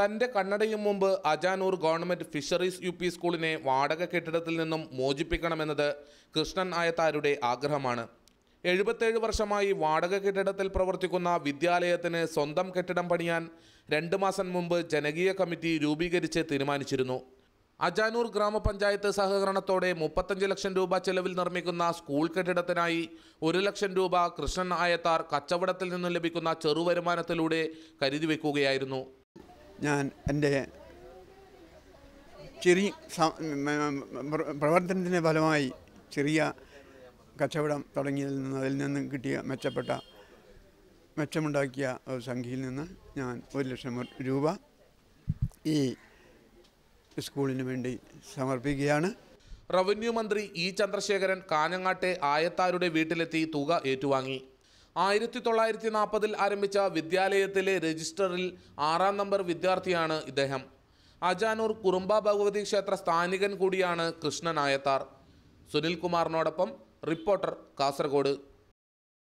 തൻ്റെ കണ്ണടയും മുമ്പ് Ajanur government fisheries U P സ്കൂളിനെ വാടക കെട്ടിടത്തിൽ നിന്നും മോചിപ്പിക്കണമെന്നത് കൃഷ്ണൻ ആയത്താരുടെ ആഗ്രഹമാണ്. 77 വർഷമായി വാടക കെട്ടിടത്തിൽ പ്രവർത്തിക്കുന്ന വിദ്യാലയത്തിന് സ്വന്തം കെട്ടിടം പണിയാൻ 2 മാസം മുമ്പ് ജനകീയ കമ്മിറ്റി രൂപീകരിച്ച് തീരുമാനിച്ചിരുന്നു. അജാനൂർ ഗ്രാമപഞ്ചായത്ത് സഹകരണത്തോടെ 35 ലക്ഷം രൂപ ചെലവിൽ നിർമ്മിക്കുന്ന സ്കൂൾ കെട്ടിടത്തിനായി 1 ലക്ഷം രൂപ കൃഷ്ണൻ ആയത്താർ കച്ചവടത്തിൽ നിന്നും ലഭിക്കുന്ന ചെറുവരുമാനത്തിലൂടെ കരുതി വയ്ക്കുകയായിരുന്നു. ഞാൻ എൻ്റെ ചെറിയ പ്രവർത്തനത്തിൻ്റെ ഫലമായി ചെറിയ കച്ചവടം തുടങ്ങിയതിൽ നിന്ന് കിട്ടിയ മെച്ചമുണ്ടാക്കിയ സംഖ്യയിൽ നിന്ന് ഞാൻ 1 ലക്ഷം രൂപ ഈ സ്കൂളിന് വേണ്ടി സമർപ്പിക്കുകയാണ്. റവന്യൂ മന്ത്രി ഇ ചന്ദ്രശേഖരൻ കാഞ്ഞങ്ങാട്ടെ ആയത്താരുടെ വീട്ടിലെത്തി തുക ഏറ്റുവാങ്ങി. 1940 ആരംഭിച്ച വിദ്യാലയത്തിലെ രജിസ്റ്ററിൽ 6-ാം നമ്പർ വിദ്യാർത്ഥിയാണ് ഇദ്ദേഹം. അജാനൂർ കുറുമ്പ ഭഗവതി ക്ഷേത്ര സ്ഥാനികൻ കൂടിയാണ് കൃഷ്ണൻ ആയത്താർ. സുനിൽ കുമാറിനോടൊപ്പം റിപ്പോർട്ടർ, കാസർഗോഡ്.